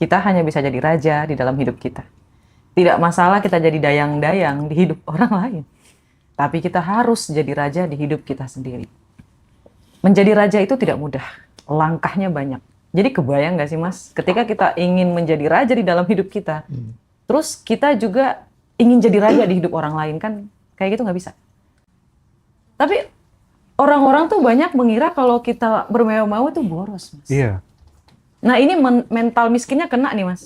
Kita hanya bisa jadi raja di dalam hidup kita. Tidak masalah kita jadi dayang-dayang di hidup orang lain. Tapi kita harus jadi raja di hidup kita sendiri. Menjadi raja itu tidak mudah. Langkahnya banyak. Jadi kebayang nggak sih Mas, ketika kita ingin menjadi raja di dalam hidup kita, terus kita juga ingin jadi raja di hidup orang lain, kan kayak gitu nggak bisa. Tapi orang-orang tuh banyak mengira kalau kita bermewah-mewah tuh boros, Mas. Iya. Nah ini mental miskinnya kena nih Mas.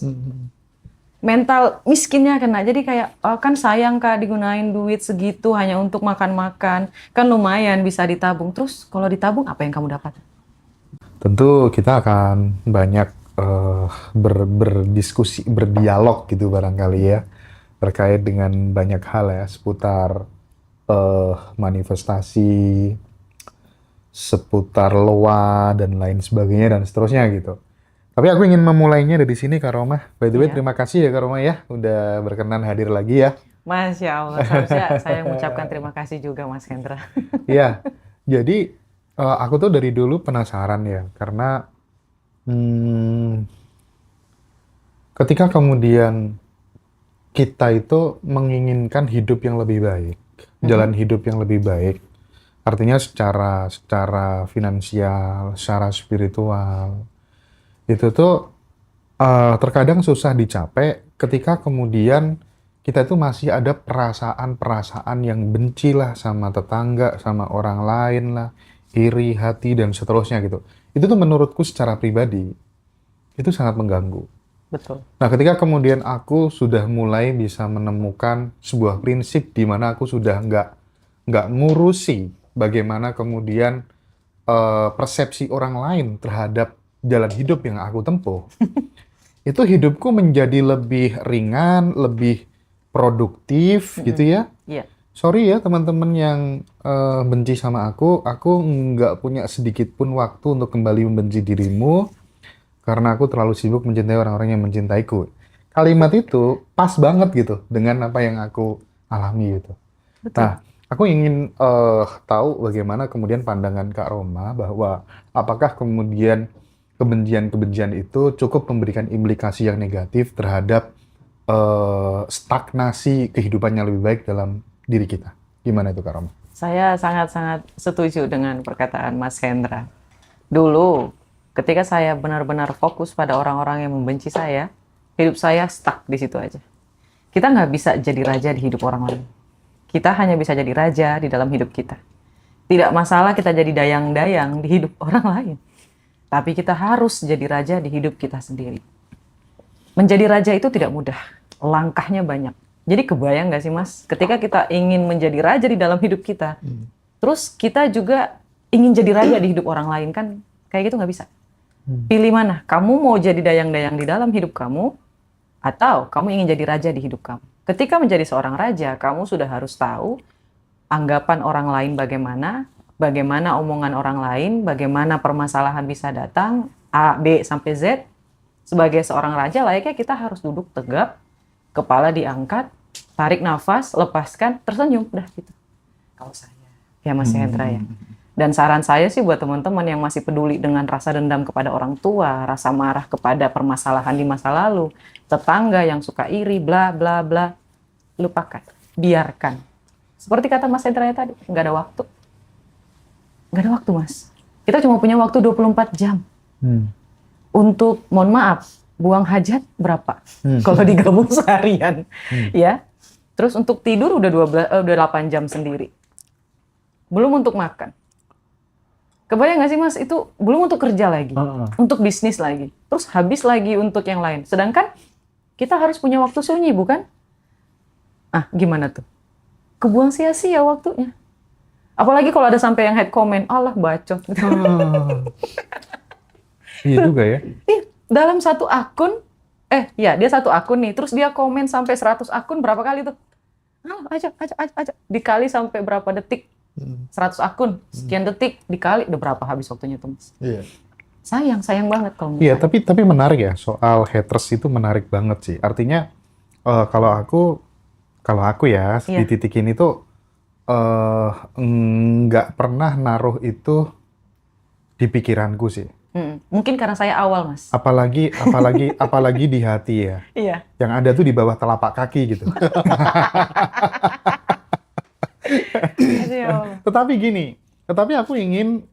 Mental miskinnya kena. Jadi kayak, oh, kan sayang Kak digunain duit segitu hanya untuk makan-makan. Kan lumayan bisa ditabung. Terus kalau ditabung apa yang kamu dapat? Tentu kita akan banyak berdiskusi, berdialog gitu barangkali ya, terkait dengan banyak hal ya, seputar manifestasi, seputar loa, dan lain sebagainya, dan seterusnya gitu. Tapi aku ingin memulainya dari sini, Kak Roma. By the way, Iya. terima kasih ya Kak Roma ya, udah berkenan hadir lagi ya. Masya Allah, seharusnya saya mengucapkan terima kasih juga Mas Hendra. Iya, jadi aku tuh dari dulu penasaran ya, karena ketika kemudian kita itu menginginkan hidup yang lebih baik, jalan hidup yang lebih baik, artinya secara finansial, secara spiritual, itu tuh terkadang susah dicapai ketika kemudian kita itu masih ada perasaan-perasaan yang benci lah sama tetangga, sama orang lain lah, iri hati, dan seterusnya gitu. Itu tuh menurutku secara pribadi, itu sangat mengganggu. Betul. Nah, ketika kemudian aku sudah mulai bisa menemukan sebuah prinsip di mana aku sudah nggak ngurusi bagaimana kemudian persepsi orang lain terhadap jalan hidup yang aku tempuh, itu hidupku menjadi lebih ringan, lebih produktif gitu ya. Iya. Sorry ya teman-teman yang benci sama aku nggak punya sedikit pun waktu untuk kembali membenci dirimu, karena aku terlalu sibuk mencintai orang-orang yang mencintaiku. Kalimat itu pas banget gitu dengan apa yang aku alami gitu. Betul. Nah, aku ingin tahu bagaimana kemudian pandangan Kak Roma, bahwa apakah kemudian kebencian-kebencian itu cukup memberikan implikasi yang negatif terhadap stagnasi kehidupan yang lebih baik dalam diri kita. Gimana itu Kak Roma? Saya sangat-sangat setuju dengan perkataan Mas Hendra. Dulu, ketika saya benar-benar fokus pada orang-orang yang membenci saya, hidup saya stuck di situ aja. Kita nggak bisa jadi raja di hidup orang lain. Kita hanya bisa jadi raja di dalam hidup kita. Tidak masalah kita jadi dayang-dayang di hidup orang lain. Tapi kita harus jadi raja di hidup kita sendiri. Menjadi raja itu tidak mudah. Langkahnya banyak. Jadi kebayang nggak sih Mas, ketika kita ingin menjadi raja di dalam hidup kita, terus kita juga ingin jadi raja di hidup orang lain, kan kayak gitu nggak bisa. Pilih mana? Kamu mau jadi dayang-dayang di dalam hidup kamu, atau kamu ingin jadi raja di hidup kamu? Ketika menjadi seorang raja, kamu sudah harus tahu anggapan orang lain bagaimana omongan orang lain, bagaimana permasalahan bisa datang, A, B, sampai Z. Sebagai seorang raja, layaknya kita harus duduk tegap, kepala diangkat, tarik nafas, lepaskan, tersenyum, udah gitu. Kalau saya, ya Mas Hendra ya. Dan saran saya sih buat teman-teman yang masih peduli dengan rasa dendam kepada orang tua, rasa marah kepada permasalahan di masa lalu, tetangga yang suka iri, bla bla bla, lupakan, biarkan. Seperti kata Mas Hendra tadi, nggak ada waktu. Nggak ada waktu Mas. Kita cuma punya waktu 24 jam. Untuk, mohon maaf, buang hajat berapa? Kalau digabung seharian, ya. Terus untuk tidur udah 8 jam sendiri. Belum untuk makan. Kebayang nggak sih Mas, itu belum untuk kerja lagi, untuk bisnis lagi, terus habis lagi untuk yang lain. Sedangkan kita harus punya waktu sunyi, bukan? Ah, gimana tuh? Kebuang sia-sia waktunya. Apalagi kalau ada sampai yang head comment, Allah bacot. Iya juga ya. Dalam satu akun, dia satu akun nih, terus dia komen sampai 100 akun, berapa kali tuh? Aja. Dikali sampai berapa detik? 100 akun, sekian detik, dikali, udah berapa habis waktunya tuh Mas? Iya. Sayang banget kalau Iya, tapi menarik ya, soal haters itu menarik banget sih. Artinya kalau aku ya di titik ini tuh nggak pernah naruh itu di pikiranku sih. Mungkin karena saya awal, Mas. Apalagi di hati ya. Iya. Yang ada tuh di bawah telapak kaki gitu. Aduh. Tetapi aku ingin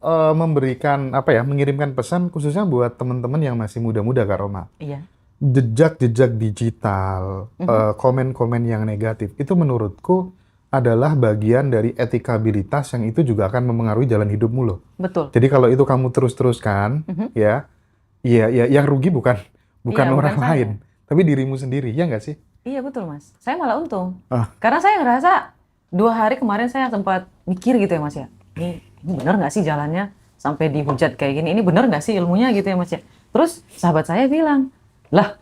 mengirimkan pesan khususnya buat teman-teman yang masih muda-muda, Kak Roma. Iya. Jejak-jejak digital, komen-komen yang negatif, itu menurutku adalah bagian dari etikabilitas yang itu juga akan memengaruhi jalan hidupmu loh. Betul. Jadi kalau itu kamu terus-teruskan, ya yang rugi bukan Iya, orang bukan saya. lain, tapi dirimu sendiri, ya nggak sih? Iya, betul, Mas. Saya malah untung. Ah. Karena saya ngerasa 2 hari kemarin saya sempat mikir gitu ya, Mas ya. Ini bener nggak sih jalannya sampai dihujat kayak gini? Ini bener nggak sih ilmunya gitu ya, Mas ya? Terus sahabat saya bilang, lah,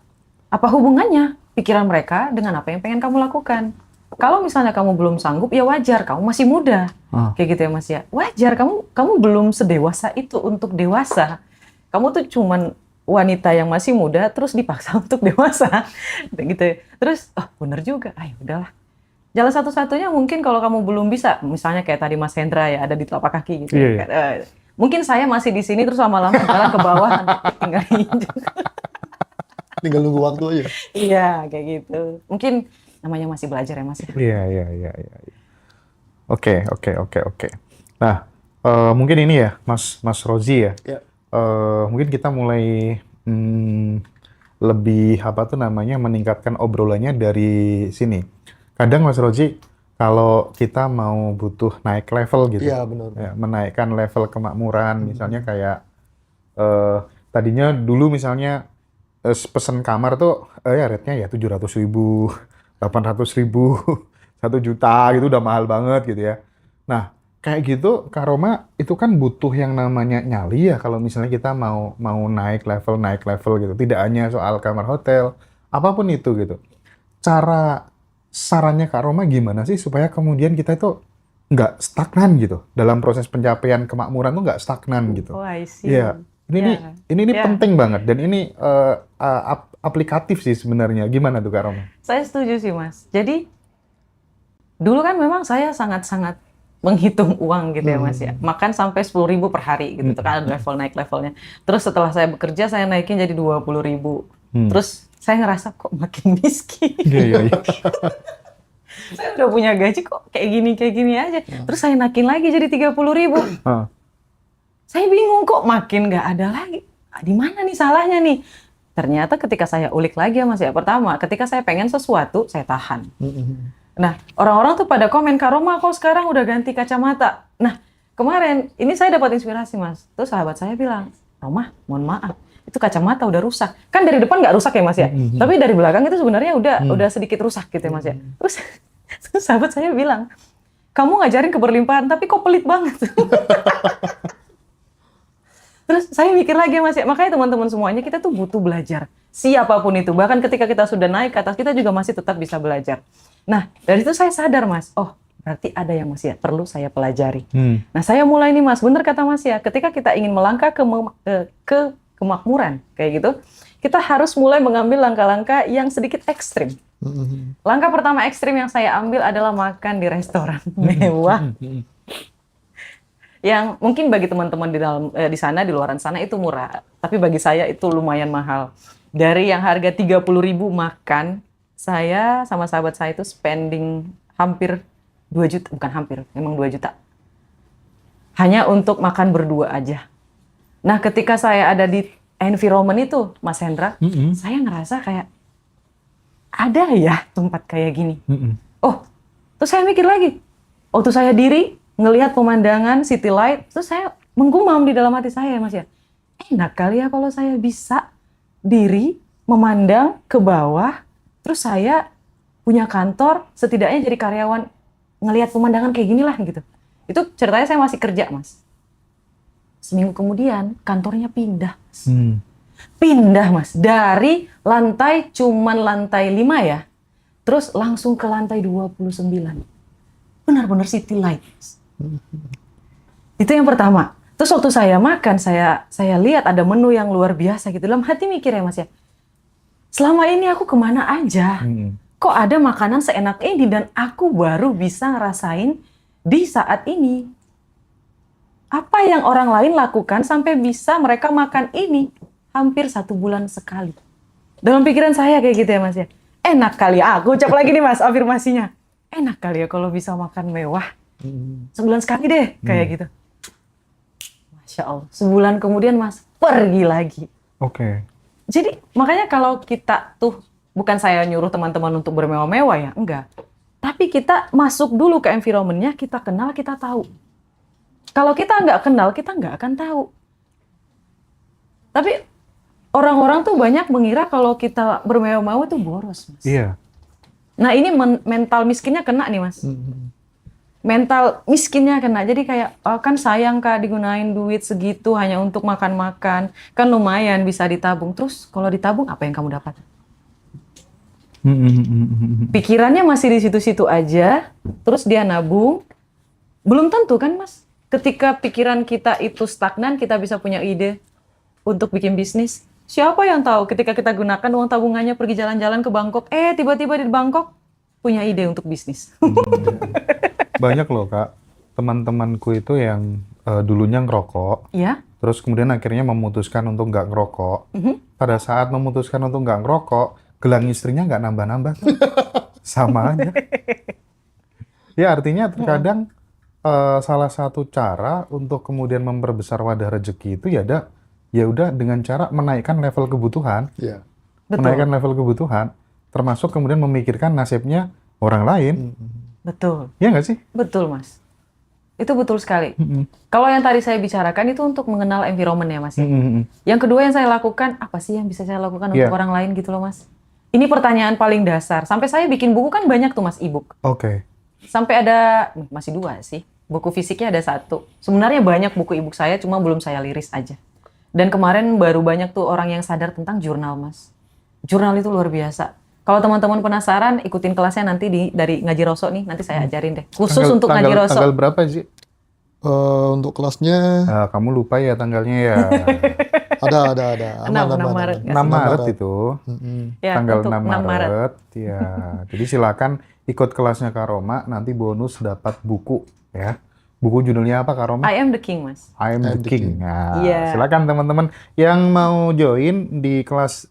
apa hubungannya pikiran mereka dengan apa yang pengen kamu lakukan? Kalau misalnya kamu belum sanggup, ya wajar, kamu masih muda. Kayak gitu ya, Mas ya. Wajar, kamu belum sedewasa itu untuk dewasa. Kamu tuh cuman wanita yang masih muda, terus dipaksa untuk dewasa. Gitu ya. Terus, bener juga, ayo udahlah. Jalan satu-satunya mungkin kalau kamu belum bisa, misalnya kayak tadi Mas Hendra ya, ada di telapak kaki gitu. Iya. Mungkin saya masih di sini, terus lama-lama jalan ke bawah, nanti tinggal injek. Tinggal nunggu waktu aja. Iya, kayak gitu. Mungkin namanya masih belajar ya, Mas. Iya. Oke. Nah, mungkin ini ya, Mas Rozi ya. Ya. Mungkin kita mulai lebih meningkatkan obrolannya dari sini. Kadang Mas Rozi, kalau kita mau butuh naik level gitu, Iya, benar. ya, menaikkan level kemakmuran, misalnya kayak tadinya dulu misalnya pesen kamar tuh rate-nya ya 700.000, 800.000, 1 juta gitu udah mahal banget gitu ya. Nah, kayak gitu, Kak Roma, itu kan butuh yang namanya nyali ya kalau misalnya kita mau naik level gitu. Tidak hanya soal kamar hotel, apapun itu gitu. Sarannya Kak Roma gimana sih supaya kemudian kita itu nggak stagnan gitu dalam proses pencapaian kemakmuran tuh nggak stagnan gitu. Oh, I see. Iya, ini penting banget dan ini aplikatif sih sebenarnya. Gimana tuh Kak Roma? Saya setuju sih, Mas. Jadi, dulu kan memang saya sangat-sangat menghitung uang gitu ya, Mas ya. Makan sampai 10.000 per hari gitu, kan ada naik levelnya. Terus setelah saya bekerja, saya naikin jadi 20.000. Terus saya ngerasa kok makin miskin. Iya. Saya udah punya gaji kok kayak gini aja. Terus saya naikin lagi jadi 30.000. Saya bingung kok makin nggak ada lagi. Di mana nih salahnya nih? Ternyata ketika saya ulik lagi ya, Mas ya. Pertama, ketika saya pengen sesuatu, saya tahan. Nah, orang-orang tuh pada komen, Kak Roma kok sekarang udah ganti kacamata. Nah, kemarin ini saya dapat inspirasi, Mas. Terus sahabat saya bilang, Roma, mohon maaf, itu kacamata udah rusak. Kan dari depan nggak rusak ya, Mas ya. Tapi dari belakang itu sebenarnya udah sedikit rusak gitu ya, Mas ya. Terus sahabat saya bilang, kamu ngajarin keberlimpahan, tapi kok pelit banget. Terus saya mikir lagi Mas ya, makanya teman-teman semuanya kita tuh butuh belajar. Siapapun itu, bahkan ketika kita sudah naik ke atas, kita juga masih tetap bisa belajar. Nah, dari itu saya sadar Mas, berarti ada yang masih perlu saya pelajari. Nah, saya mulai nih Mas, bener kata Mas ya, ketika kita ingin melangkah ke kemakmuran, kayak gitu, kita harus mulai mengambil langkah-langkah yang sedikit ekstrim. Langkah pertama ekstrim yang saya ambil adalah makan di restoran mewah. Yang mungkin bagi teman-teman di sana, di luaran sana itu murah, tapi bagi saya itu lumayan mahal. Dari yang harga 30.000 makan, saya sama sahabat saya itu spending hampir 2 juta, bukan hampir, memang 2 juta. Hanya untuk makan berdua aja. Nah, ketika saya ada di environment itu, Mas Hendra, saya ngerasa kayak ada ya tempat kayak gini. Terus saya mikir lagi, tuh saya diri ngelihat pemandangan city light, terus saya menggumam di dalam hati saya, Mas ya. Enak kali ya kalau saya bisa diri memandang ke bawah, terus saya punya kantor, setidaknya jadi karyawan ngelihat pemandangan kayak gini lah gitu. Itu ceritanya saya masih kerja, Mas. Seminggu kemudian kantornya pindah. Pindah, Mas. Dari cuman lantai 5 ya, terus langsung ke lantai 29. Benar-benar city light. Itu yang pertama. Terus waktu saya makan, saya lihat ada menu yang luar biasa gitu. Dalam hati mikir ya Mas ya, selama ini aku kemana aja? Kok ada makanan seenak ini dan aku baru bisa ngerasain di saat ini? Apa yang orang lain lakukan sampai bisa mereka makan ini hampir 1 bulan sekali. Dalam pikiran saya kayak gitu ya Mas ya. Enak kali ya, aku ucap lagi nih Mas afirmasinya. Enak kali ya kalau bisa makan mewah. Sebulan sekali deh, kayak gitu. Masya Allah, sebulan kemudian Mas, pergi lagi. Oke. Jadi makanya kalau kita tuh, bukan saya nyuruh teman-teman untuk bermewah-mewah ya, enggak. Tapi kita masuk dulu ke environment-nya, kita kenal, kita tahu. Kalau kita nggak kenal, kita nggak akan tahu. Tapi orang-orang tuh banyak mengira kalau kita bermewah-mewah tuh boros, Mas. Iya. Nah ini mental miskinnya kena nih, Mas. Mental miskinnya kena. Jadi kayak, oh, kan sayang Kak digunain duit segitu hanya untuk makan-makan. Kan lumayan bisa ditabung. Terus kalau ditabung apa yang kamu dapat? Pikirannya masih di situ-situ aja. Terus dia nabung. Belum tentu kan Mas. Ketika pikiran kita itu stagnan, kita bisa punya ide untuk bikin bisnis. Siapa yang tahu ketika kita gunakan uang tabungannya pergi jalan-jalan ke Bangkok. Tiba-tiba di Bangkok punya ide untuk bisnis. Banyak loh Kak, teman-temanku itu yang dulunya ngerokok, Ya. terus kemudian akhirnya memutuskan untuk nggak ngerokok. Pada saat memutuskan untuk nggak ngerokok, gelang istrinya nggak nambah-nambah. Sama aja. Ya artinya terkadang salah satu cara untuk kemudian memperbesar wadah rezeki itu ya udah dengan cara menaikkan level kebutuhan. Iya. Menaikkan level kebutuhan, termasuk kemudian memikirkan nasibnya orang lain. Betul. Ya nggak sih? Betul, Mas. Itu betul sekali. Kalau yang tadi saya bicarakan itu untuk mengenal environment ya, Mas. Yang kedua yang saya lakukan, apa sih yang bisa saya lakukan untuk orang lain gitu loh, Mas? Ini pertanyaan paling dasar. Sampai saya bikin buku kan banyak tuh, Mas, e-book. Oke. Sampai ada, masih 2 sih. Buku fisiknya ada 1. Sebenarnya banyak buku e-book saya, cuma belum saya liris aja. Dan kemarin baru banyak tuh orang yang sadar tentang jurnal, Mas. Jurnal itu luar biasa. Kalau teman-teman penasaran, ikutin kelasnya nanti dari Ngaji Roso nih. Nanti saya ajarin deh. Khusus untuk Ngaji Roso. Tanggal berapa sih? Untuk kelasnya Kamu lupa ya tanggalnya ya. ada. 6 Maret. 6 Maret itu. Ya, Tanggal untuk 6 Maret. Ya. Jadi silakan ikut kelasnya Kak Roma. Nanti bonus dapat buku ya. Buku judulnya apa Kak Roma? I am the king, Mas. I am the King. Nah, Iya. silakan teman-teman yang mau join di kelas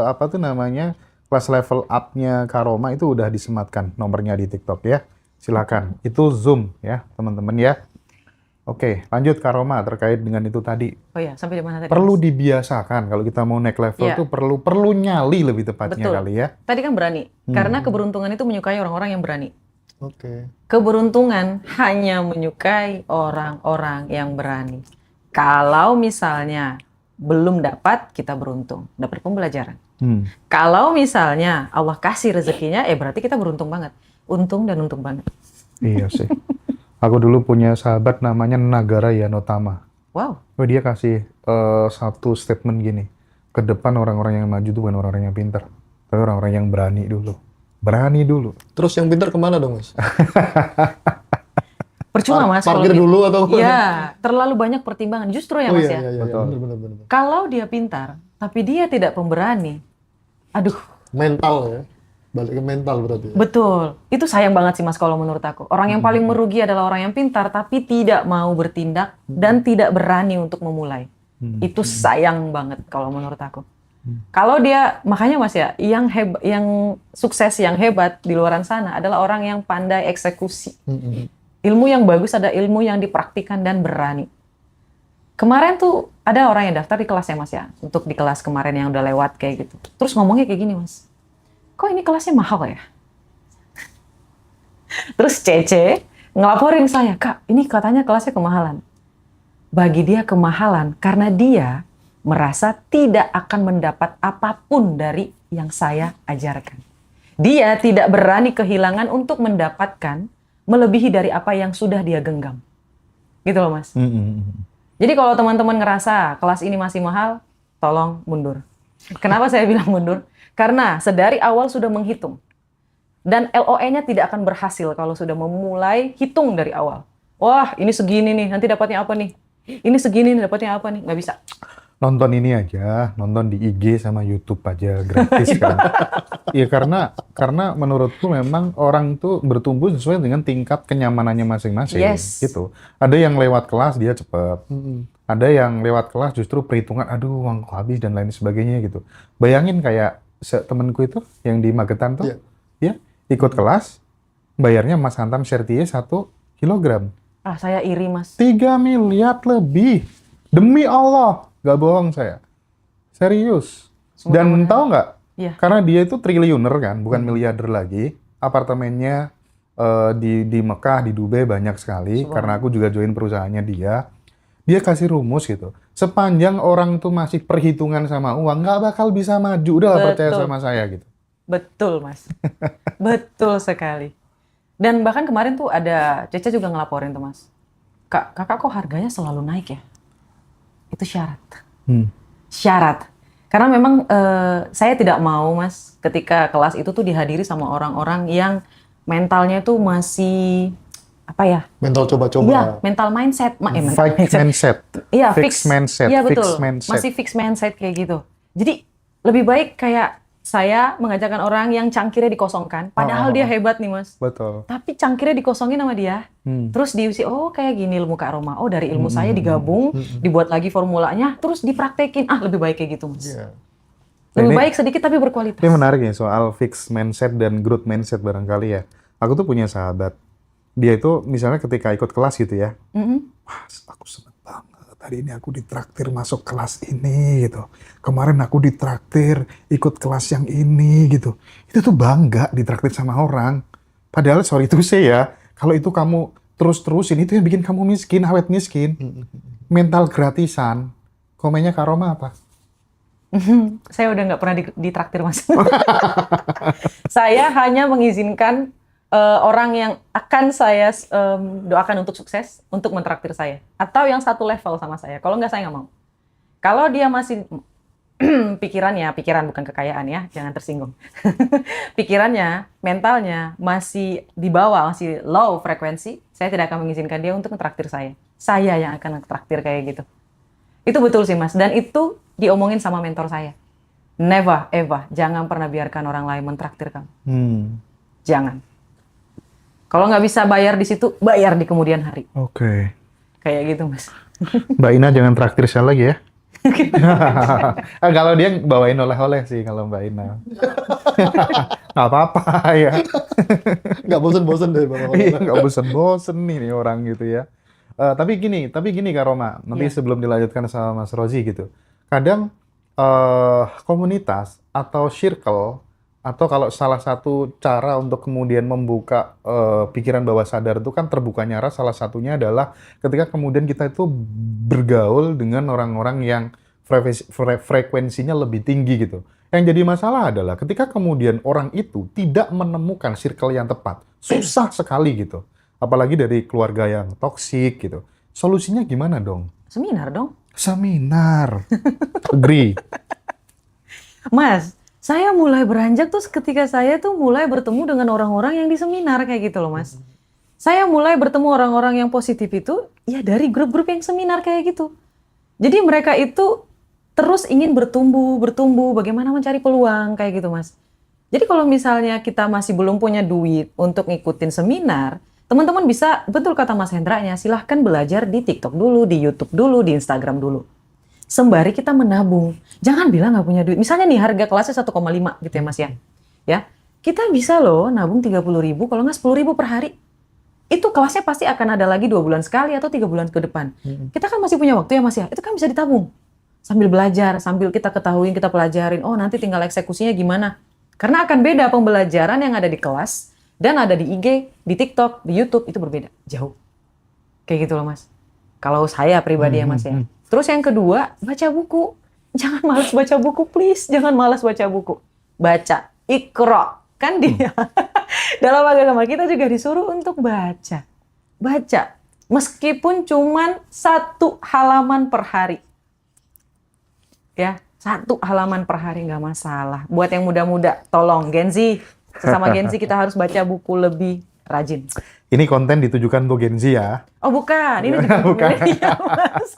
apa tuh namanya? Kelas level up-nya Kak Roma itu udah disematkan nomornya di TikTok ya. Silakan. Itu Zoom ya, teman-teman ya. Oke, lanjut Kak Roma terkait dengan itu tadi. Oh ya, sampai di mana tadi? Perlu Mas? dibiasakan kalau kita mau naik level Iya. tuh perlu nyali lebih tepatnya Betul. kali ya. Tadi kan berani. Karena keberuntungan itu menyukai orang-orang yang berani. Oke. Keberuntungan hanya menyukai orang-orang yang berani. Kalau misalnya belum dapat, kita beruntung. Dapat pembelajaran. Kalau misalnya Allah kasih rezekinya, berarti kita beruntung banget. Untung dan untung banget. Iya sih. Aku dulu punya sahabat namanya Nagara Yanotama. Wow. Dia kasih satu statement gini. Ke depan orang-orang yang maju itu bukan orang-orang yang pintar. Tapi orang-orang yang berani dulu. Berani dulu. Terus yang pintar kemana dong, Mas? Percuma Mas. Parkir kalau dulu atau apa? Iya, terlalu banyak pertimbangan. Justru ya Oh Mas iya, ya. iya, Betul. benar. Kalau dia pintar, tapi dia tidak pemberani. Aduh, Mental ya. Balik ke mental berarti. betul. Itu sayang banget sih Mas kalau menurut aku. Orang yang paling merugi adalah orang yang pintar tapi tidak mau bertindak dan tidak berani untuk memulai. Itu sayang banget kalau menurut aku. Kalau dia, makanya Mas ya, yang sukses, yang hebat di luaran sana adalah orang yang pandai eksekusi. Ilmu yang bagus ada ilmu yang dipraktikkan dan berani. Kemarin tuh ada orang yang daftar di kelasnya Mas ya, untuk di kelas kemarin yang udah lewat kayak gitu. Terus ngomongnya kayak gini Mas, kok ini kelasnya mahal ya? Terus Cece ngelaporin saya, Kak, ini katanya kelasnya kemahalan. Bagi dia kemahalan karena dia merasa tidak akan mendapat apapun dari yang saya ajarkan. Dia tidak berani kehilangan untuk mendapatkan melebihi dari apa yang sudah dia genggam. Gitu loh Mas. Jadi kalau teman-teman ngerasa kelas ini masih mahal, tolong mundur. Kenapa saya bilang mundur? Karena sedari awal sudah menghitung. Dan LOE-nya tidak akan berhasil kalau sudah memulai hitung dari awal. Wah, ini segini nih, nanti dapatnya apa nih? Ini segini nih, dapatnya apa nih? Nggak bisa. nonton ini aja, nonton di IG sama YouTube aja gratis kan. Iya karena menurutku memang orang tuh bertumbuh sesuai dengan tingkat kenyamanannya masing-masing Yes. gitu. Ada yang lewat kelas dia cepet, ada yang lewat kelas justru perhitungan, aduh uangku habis dan lain sebagainya gitu. Bayangin kayak temenku itu yang di Magetan tuh, Iya. ya ikut kelas, bayarnya Mas Hantam Sertie 1 kilogram. Ah, saya iri, Mas. 3 miliar lebih. Demi Allah, nggak bohong saya. Serius. Dan tahu nggak? Iya. Karena dia itu triliuner kan, bukan miliarder lagi. Apartemennya di Mekah, di Dubai banyak sekali. Karena aku juga join perusahaannya dia. Dia kasih rumus gitu. Sepanjang orang tuh masih perhitungan sama uang, nggak bakal bisa maju. Udahlah percaya Betul. sama saya gitu. Betul, Mas. Betul sekali. Dan bahkan kemarin tuh ada Cece juga ngelaporin tuh, Mas. Kakak kok harganya selalu naik ya? Itu syarat. Syarat. Karena memang saya tidak mau, Mas, ketika kelas itu tuh dihadiri sama orang-orang yang mentalnya tuh masih apa ya? Mental coba-coba. Iya, mental mindset. Mental Fixed mindset. Iya, Fixed mindset. Iya, betul. Fixed mindset. Masih fixed mindset kayak gitu. Jadi lebih baik kayak saya mengajarkan orang yang cangkirnya dikosongkan, padahal dia hebat nih, Mas. Betul. Tapi cangkirnya dikosongin sama dia. Terus diusi, oh kayak gini ilmu Kak Roma. Oh dari ilmu saya digabung, dibuat lagi formulanya, terus dipraktekin. Ah, lebih baik kayak gitu, Mas. Iya. Lebih Ini- baik sedikit tapi berkualitas. Ini menarik nih soal fixed mindset dan growth mindset barangkali ya. Aku tuh punya sahabat. Dia itu misalnya ketika ikut kelas gitu ya. Mas, aku seneng banget. Hari ini aku ditraktir masuk kelas ini gitu. Kemarin aku ditraktir ikut kelas yang ini gitu. Itu tuh bangga ditraktir sama orang. Padahal sorry to say ya, kalau itu kamu terus-terusin itu yang bikin kamu miskin, awet miskin. Mental gratisan. Komennya Kak Roma apa? Saya udah nggak pernah ditraktir, Mas. Saya hanya mengizinkan orang yang akan saya doakan untuk sukses, untuk mentraktir saya. Atau yang satu level sama saya. Kalau nggak, saya nggak mau. Kalau dia masih pikiran bukan kekayaan ya, jangan tersinggung. Pikirannya, mentalnya masih di bawah, masih low frekuensi, saya tidak akan mengizinkan dia untuk mentraktir saya. Saya yang akan mentraktir kayak gitu. Itu betul sih, Mas. Dan itu diomongin sama mentor saya. Never, ever. Jangan pernah biarkan orang lain mentraktir kamu. Jangan. Kalau nggak bisa bayar di situ, bayar di kemudian hari. Oke. Kayak gitu, Mas. Mbak Ina jangan traktir saya lagi ya. Kalau dia bawain oleh-oleh sih kalau Mbak Ina. Nggak apa-apa ya. Nggak bosen-bosen deh Bang. Iya, nggak bosen-bosen nih orang gitu ya. Tapi gini Kak Roma, nanti sebelum dilanjutkan sama Mas Rozi gitu. Kadang komunitas atau circle atau kalau salah satu cara untuk kemudian membuka pikiran bawah sadar itu kan terbukanya arah, salah satunya adalah ketika kemudian kita itu bergaul dengan orang-orang yang frekuensinya lebih tinggi gitu. Yang jadi masalah adalah ketika kemudian orang itu tidak menemukan circle yang tepat, susah sekali gitu. Apalagi dari keluarga yang toksik gitu. Solusinya gimana dong? Seminar dong. Seminar. Agree. Mas, saya mulai beranjak tuh ketika saya tuh mulai bertemu dengan orang-orang yang di seminar kayak gitu loh, Mas. Saya mulai bertemu orang-orang yang positif itu ya dari grup-grup yang seminar kayak gitu. Jadi mereka itu terus ingin bertumbuh, bagaimana mencari peluang kayak gitu, Mas. Jadi kalau misalnya kita masih belum punya duit untuk ngikutin seminar, teman-teman bisa, betul kata Mas Hendra-nya, silahkan belajar di TikTok dulu, di YouTube dulu, di Instagram dulu. Sembari kita menabung. Jangan bilang nggak punya duit. Misalnya nih harga kelasnya 1,5 gitu ya, Mas ya. Ya, kita bisa loh nabung 30.000, kalau nggak 10.000 per hari. Itu kelasnya pasti akan ada lagi 2 bulan sekali atau 3 bulan ke depan. Kita kan masih punya waktu ya, Mas ya. Itu kan bisa ditabung. Sambil belajar, sambil kita ketahuin, kita pelajarin. Oh, nanti tinggal eksekusinya gimana. Karena akan beda pembelajaran yang ada di kelas dan ada di IG, di TikTok, di YouTube, itu berbeda. Jauh. Kayak gitu loh, Mas. Kalau saya pribadi ya, Mas ya. Terus yang kedua, baca buku. Jangan malas baca buku, please. Jangan malas baca buku. Baca. Iqra. Kan dia. Dalam agama kita juga disuruh untuk baca. Baca. Meskipun cuman 1 halaman per hari. Ya, 1 halaman per hari nggak masalah. Buat yang muda-muda, tolong Gen Z. Sesama Gen Z kita harus baca buku lebih rajin. Ini konten ditujukan untuk Gen Z ya. Oh bukan, ini juga Bukan. milenial, Mas.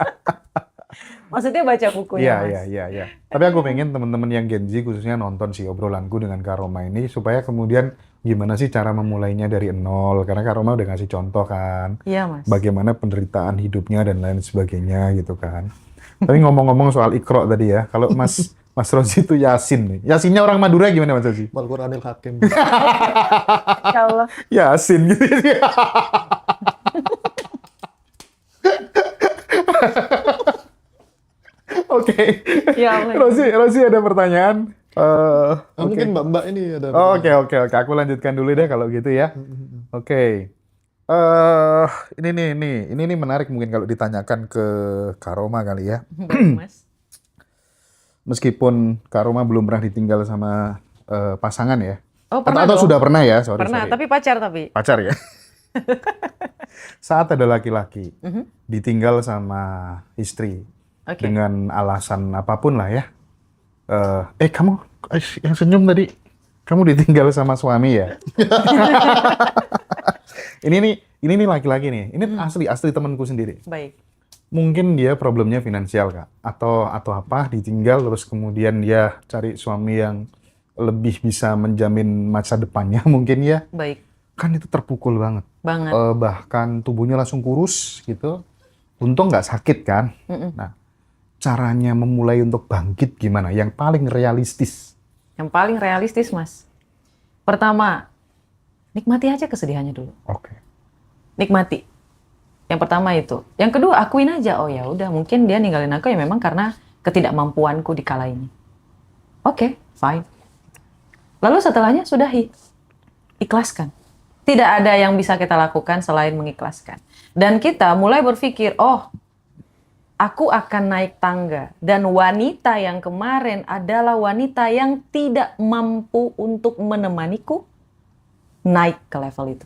Maksudnya baca bukunya, Mas. Iya. Tapi aku pengen teman-teman yang Gen Z khususnya nonton sih obrolanku dengan Kak Roma ini supaya kemudian gimana sih cara memulainya dari nol. Karena Kak Roma udah ngasih contoh kan. Iya, Mas. Bagaimana penderitaan hidupnya dan lain sebagainya gitu kan. Tapi ngomong-ngomong soal Iqra tadi ya, kalau Mas Rozi itu Yasin nih. Yasinnya orang Madura gimana Mas Rozi? Al-Quranil Hakim. Ya Allah. Yasin gitu. Oke. Ya Allah. Rozi ada pertanyaan? Mungkin Mbak ini ada. Oke. Aku lanjutkan dulu deh kalau gitu ya. Oke. Ini menarik mungkin kalau ditanyakan ke Kak Roma kali ya. Mas. Meskipun Kak Roma belum pernah ditinggal sama pasangan ya. Oh, pernah Atau dong. sudah pernah ya? Sorry. Pernah, tapi pacar tapi. Pacar ya. Saat ada laki-laki ditinggal sama istri Oke. dengan alasan apapun lah ya. Kamu yang senyum tadi, kamu ditinggal sama suami ya? Ini nih laki-laki nih. Ini asli temanku sendiri. Baik. Mungkin dia problemnya finansial Kak, atau apa ditinggal terus kemudian dia cari suami yang lebih bisa menjamin masa depannya mungkin ya. Baik. Kan itu terpukul banget. Banget. Bahkan tubuhnya langsung kurus gitu. Untung nggak sakit kan. Nah, caranya memulai untuk bangkit gimana? Yang paling realistis. Yang paling realistis, Mas. Pertama, nikmati aja kesedihannya dulu. Oke. Nikmati. Yang pertama itu. Yang kedua, akuin aja. Oh ya udah, mungkin dia ninggalin aku ya memang karena ketidakmampuanku di kala ini. Oke, fine. Lalu setelahnya sudahi. Ikhlaskan. Tidak ada yang bisa kita lakukan selain mengikhlaskan. Dan kita mulai berpikir, oh, aku akan naik tangga. Dan wanita yang kemarin adalah wanita yang tidak mampu untuk menemaniku naik ke level itu.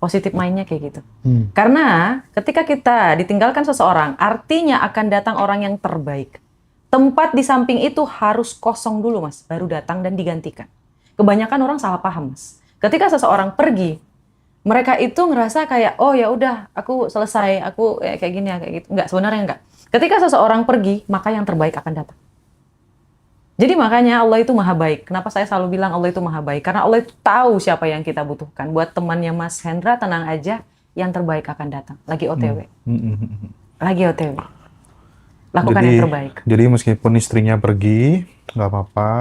Positif mindnya kayak gitu. Karena ketika kita ditinggalkan seseorang, artinya akan datang orang yang terbaik. Tempat di samping itu harus kosong dulu, Mas, baru datang dan digantikan. Kebanyakan orang salah paham, Mas. Ketika seseorang pergi, mereka itu ngerasa kayak, oh ya udah, aku selesai, aku kayak gini ya, kayak gitu. Enggak, sebenarnya enggak. Ketika seseorang pergi, maka yang terbaik akan datang. Jadi makanya Allah itu maha baik. Kenapa saya selalu bilang Allah itu maha baik? Karena Allah itu tahu siapa yang kita butuhkan. Buat temannya Mas Hendra, tenang aja, yang terbaik akan datang. Lagi OTW. Lagi OTW. Lakukan yang terbaik. Jadi meskipun istrinya pergi, nggak apa-apa.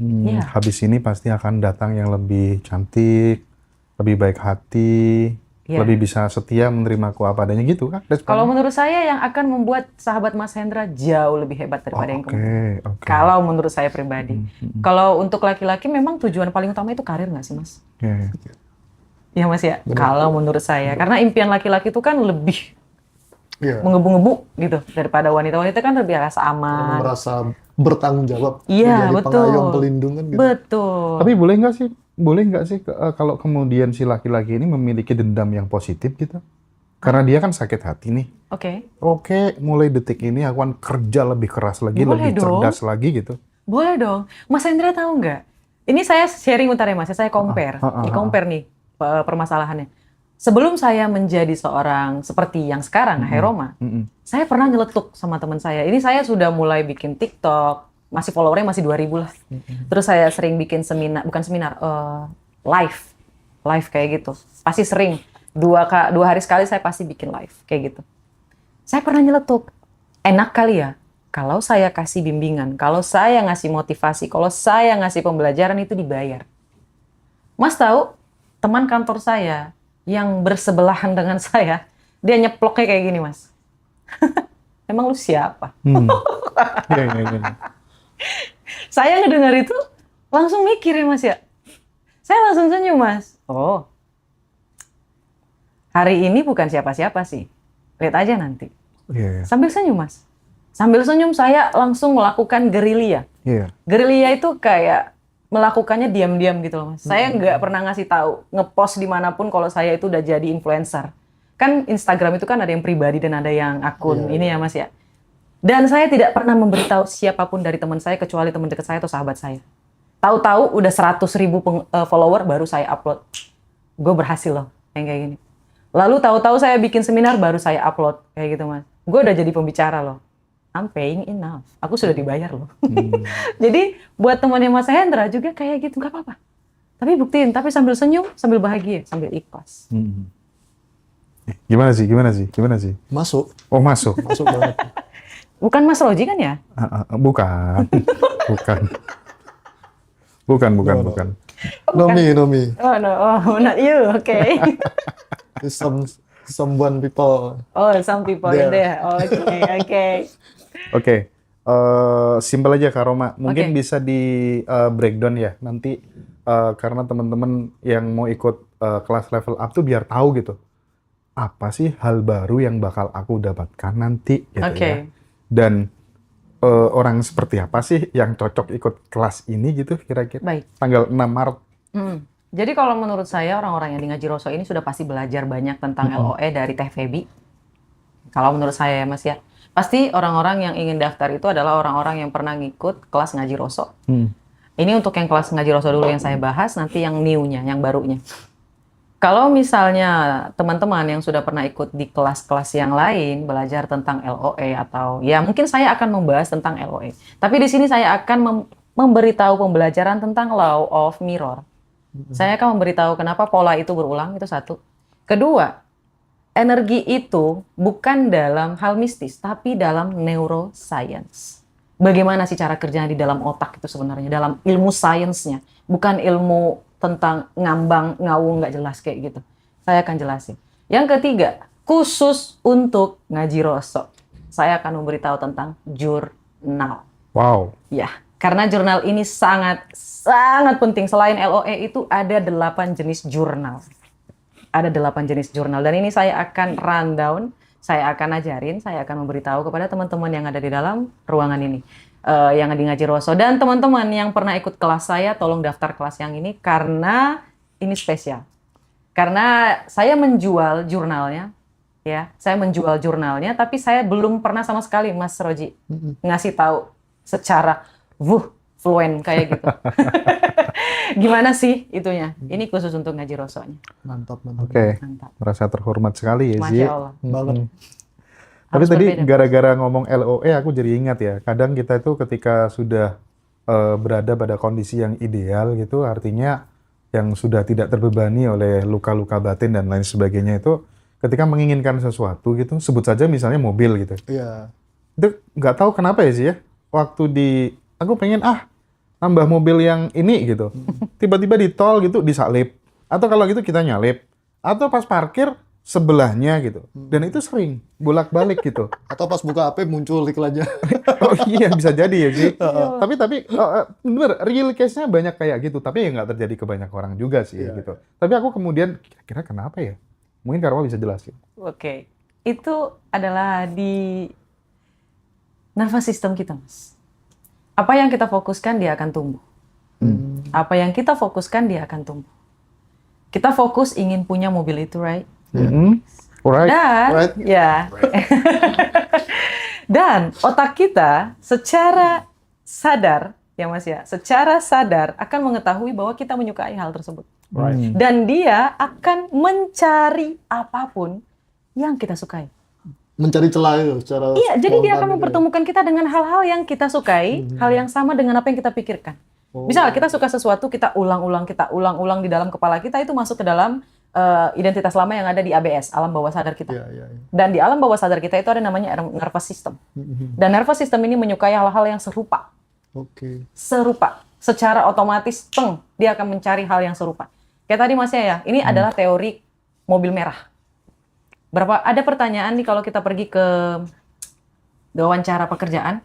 Iya. Habis ini pasti akan datang yang lebih cantik, lebih baik hati, Iya. lebih bisa setia menerimaku apa adanya gitu kan? Kalau menurut saya yang akan membuat sahabat Mas Hendra jauh lebih hebat daripada yang kemarin. Oke. Kalau menurut saya pribadi. Kalau untuk laki-laki memang tujuan paling utama itu karir nggak sih, Mas? Oke. Iya, Mas ya. Kalau menurut saya. Karena impian laki-laki itu kan lebih Iya. menggebu-gebu gitu daripada wanita-wanita kan lebih rasa aman. Merasa bertanggung jawab. Iya, menjadi betul. pengayom pelindung kan gitu. Betul. Tapi boleh nggak sih kalau kemudian si laki-laki ini memiliki dendam yang positif gitu? Karena dia kan sakit hati nih. Oke, mulai detik ini aku akan kerja lebih keras lagi, Boleh lebih dong. cerdas lagi gitu. Boleh dong. Mas Hendra tahu nggak? Ini saya sharing bentar ya, Mas. Saya compare. Compare nih permasalahannya. Sebelum saya menjadi seorang seperti yang sekarang, Heroma, saya pernah nyeletuk sama teman saya. Ini saya sudah mulai bikin TikTok, masih followernya masih 2.000 lah. Terus saya sering bikin seminar, bukan seminar, live kayak gitu. Pasti sering, dua hari sekali saya pasti bikin live kayak gitu. Saya pernah nyeletuk, enak kali ya kalau saya kasih bimbingan, kalau saya ngasih motivasi, kalau saya ngasih pembelajaran itu dibayar. Mas tahu, teman kantor saya yang bersebelahan dengan saya, dia nyeploknya kayak gini, Mas. Emang lu siapa? Iya. Saya ngedengar itu langsung mikir ya, Mas ya. Saya langsung senyum, Mas. Oh, hari ini bukan siapa-siapa sih. Lihat aja nanti. Iya. Sambil senyum, Mas. Sambil senyum saya langsung melakukan gerilya. Iya. Gerilya itu kayak melakukannya diam-diam gitu loh, Mas. Saya nggak pernah ngasih tahu, ngepost dimanapun kalau saya itu udah jadi influencer. Kan Instagram itu kan ada yang pribadi dan ada yang akun ini ya, Mas ya. Dan saya tidak pernah memberitahu siapapun dari teman saya kecuali teman dekat saya atau sahabat saya. Tahu-tahu udah 100.000 follower baru saya upload. Gue berhasil loh, yang kayak gini. Lalu tahu-tahu saya bikin seminar baru saya upload kayak gitu, Mas. gue udah jadi pembicara loh. I'm paying enough. Aku sudah dibayar loh. Jadi buat temannya Mas Hendra juga kayak gitu, nggak apa-apa. Tapi buktiin, tapi sambil senyum, sambil bahagia, sambil ikhlas. Gimana sih? Masuk. Oh, masuk. Masuk banget. Bukan Mas Roji kan ya? Bukan. Bukan. Nomi. Oh no, oh not you, okay. Someone people. Oh, some people in there. Okay. Oke. Simpel aja Kak Roma. Mungkin Oke. bisa di breakdown ya nanti karena teman-teman yang mau ikut kelas level up tuh biar tahu gitu. Apa sih hal baru yang bakal aku dapatkan nanti gitu Oke. ya. Dan orang seperti apa sih yang cocok ikut kelas ini gitu kira-kira? Baik. Tanggal 6 Maret. Jadi kalau menurut saya orang-orang yang di Ngaji Roso ini sudah pasti belajar banyak tentang LOE dari Teh Febi. Kalau menurut saya ya Mas ya. Pasti orang-orang yang ingin daftar itu adalah orang-orang yang pernah ngikut kelas Ngaji Roso. Ini untuk yang kelas Ngaji Roso dulu yang saya bahas, nanti yang new-nya, yang barunya. Kalau misalnya teman-teman yang sudah pernah ikut di kelas-kelas yang lain, belajar tentang LOE atau ya mungkin saya akan membahas tentang LOE. Tapi di sini saya akan memberitahu pembelajaran tentang Law of Mirror. Saya akan memberitahu kenapa pola itu berulang, itu satu. Kedua, energi itu bukan dalam hal mistis, tapi dalam neuroscience. Bagaimana sih cara kerjanya di dalam otak itu sebenarnya, dalam ilmu sainsnya, bukan ilmu tentang ngambang, ngawung, nggak jelas kayak gitu. Saya akan jelasin. Yang ketiga, khusus untuk Ngaji Roso, saya akan memberitahu tentang jurnal. Wow. Ya, karena jurnal ini sangat penting. Selain LOE itu ada 8 jenis jurnal. Ada 8 jenis jurnal. Dan ini saya akan rundown, saya akan ajarin, saya akan memberitahu kepada teman-teman yang ada di dalam ruangan ini. Yang di Ngaji Roso. Dan teman-teman yang pernah ikut kelas saya, tolong daftar kelas yang ini karena ini spesial. Karena saya menjual jurnalnya, ya, saya menjual jurnalnya, tapi saya belum pernah sama sekali Mas Roji ngasih tahu secara fluent kayak gitu. Gimana sih itunya? Ini khusus untuk Ngaji Rosonya. Mantap. Oke. Mantap. Merasa terhormat sekali ya, Zi. Masya Allah. Banget. Tapi Harus tadi berbeda. gara-gara ngomong LOE aku jadi ingat ya. Kadang kita itu ketika sudah berada pada kondisi yang ideal gitu, artinya yang sudah tidak terbebani oleh luka-luka batin dan lain sebagainya itu, ketika menginginkan sesuatu gitu, sebut saja misalnya mobil gitu. Iya. Itu nggak tahu kenapa ya sih ya. Aku pengen nambah mobil yang ini gitu. Tiba-tiba di tol gitu disalip. Atau kalau gitu kita nyalip. Atau pas parkir sebelahnya gitu. Dan itu sering bolak-balik gitu. Atau pas buka HP muncul iklannya. Oh iya bisa jadi ya sih. Tapi bener real case-nya banyak kayak gitu. Tapi ya nggak terjadi ke banyak orang juga sih gitu. Tapi aku kemudian kira-kira kenapa ya? Mungkin Karwa bisa jelasin. Oke. Itu adalah di nervous system kita, Mas. Apa yang kita fokuskan dia akan tumbuh. Apa yang kita fokuskan dia akan tumbuh. Kita fokus ingin punya mobil itu, right? Alright. Dan Right. ya. Dan otak kita secara sadar, ya Mas ya, secara sadar akan mengetahui bahwa kita menyukai hal tersebut. Right. Dan dia akan mencari apapun yang kita sukai. Mencari celah itu secara Iya, jadi dia spontan akan gitu ya. mempertemukan kita dengan hal-hal yang kita sukai, hal yang sama dengan apa yang kita pikirkan. Misal kita suka sesuatu, kita ulang-ulang di dalam kepala kita, itu masuk ke dalam identitas lama yang ada di ABS, alam bawah sadar kita. Iya. Dan di alam bawah sadar kita itu ada namanya nervous system. Dan nervous system ini menyukai hal-hal yang serupa. Oke. Serupa. Secara otomatis, dia akan mencari hal yang serupa. Kayak tadi Mas ya, ini adalah teori mobil merah. Ada pertanyaan nih kalau kita pergi ke wawancara pekerjaan,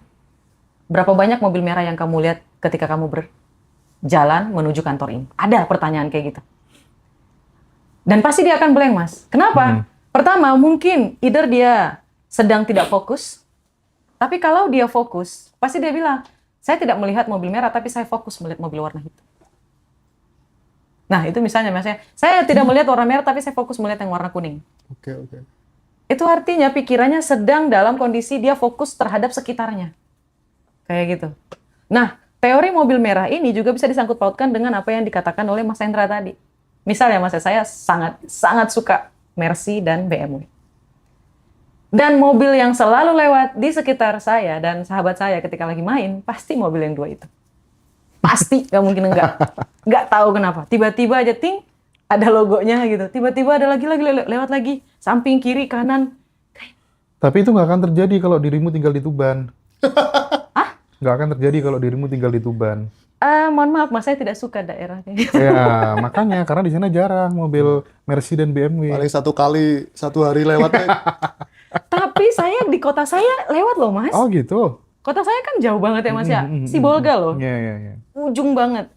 berapa banyak mobil merah yang kamu lihat ketika kamu berjalan menuju kantor ini? Ada pertanyaan kayak gitu. Dan pasti dia akan blank, Mas. Kenapa? Pertama, mungkin either dia sedang tidak fokus, tapi kalau dia fokus, pasti dia bilang, saya tidak melihat mobil merah, tapi saya fokus melihat mobil warna hitam. Nah, itu misalnya, Mas ya, saya tidak melihat warna merah, tapi saya fokus melihat yang warna kuning. Oke. Itu artinya pikirannya sedang dalam kondisi dia fokus terhadap sekitarnya. Kayak gitu. Nah, teori mobil merah ini juga bisa disangkut pautkan dengan apa yang dikatakan oleh Mas Hendra tadi. Misalnya Mas, saya sangat suka Mercy dan BMW. Dan mobil yang selalu lewat di sekitar saya dan sahabat saya ketika lagi main, pasti mobil yang 2 itu. Pasti, nggak mungkin enggak. Nggak tahu kenapa. Tiba-tiba aja ting, ada logonya gitu. Tiba-tiba ada lagi lewat lagi. Samping, kiri, kanan. Tapi itu nggak akan terjadi kalau dirimu tinggal di Tuban. Nggak akan terjadi kalau dirimu tinggal di Tuban. Mohon maaf, Mas, saya tidak suka daerahnya. Ya, makanya karena di sana jarang mobil Mercy dan BMW. Paling 1 kali 1 hari lewatnya. Tapi saya di kota saya lewat loh, Mas. Oh gitu. Kota saya kan jauh banget ya, Mas ya. Sibolga loh. Iya, iya, iya. Ujung banget.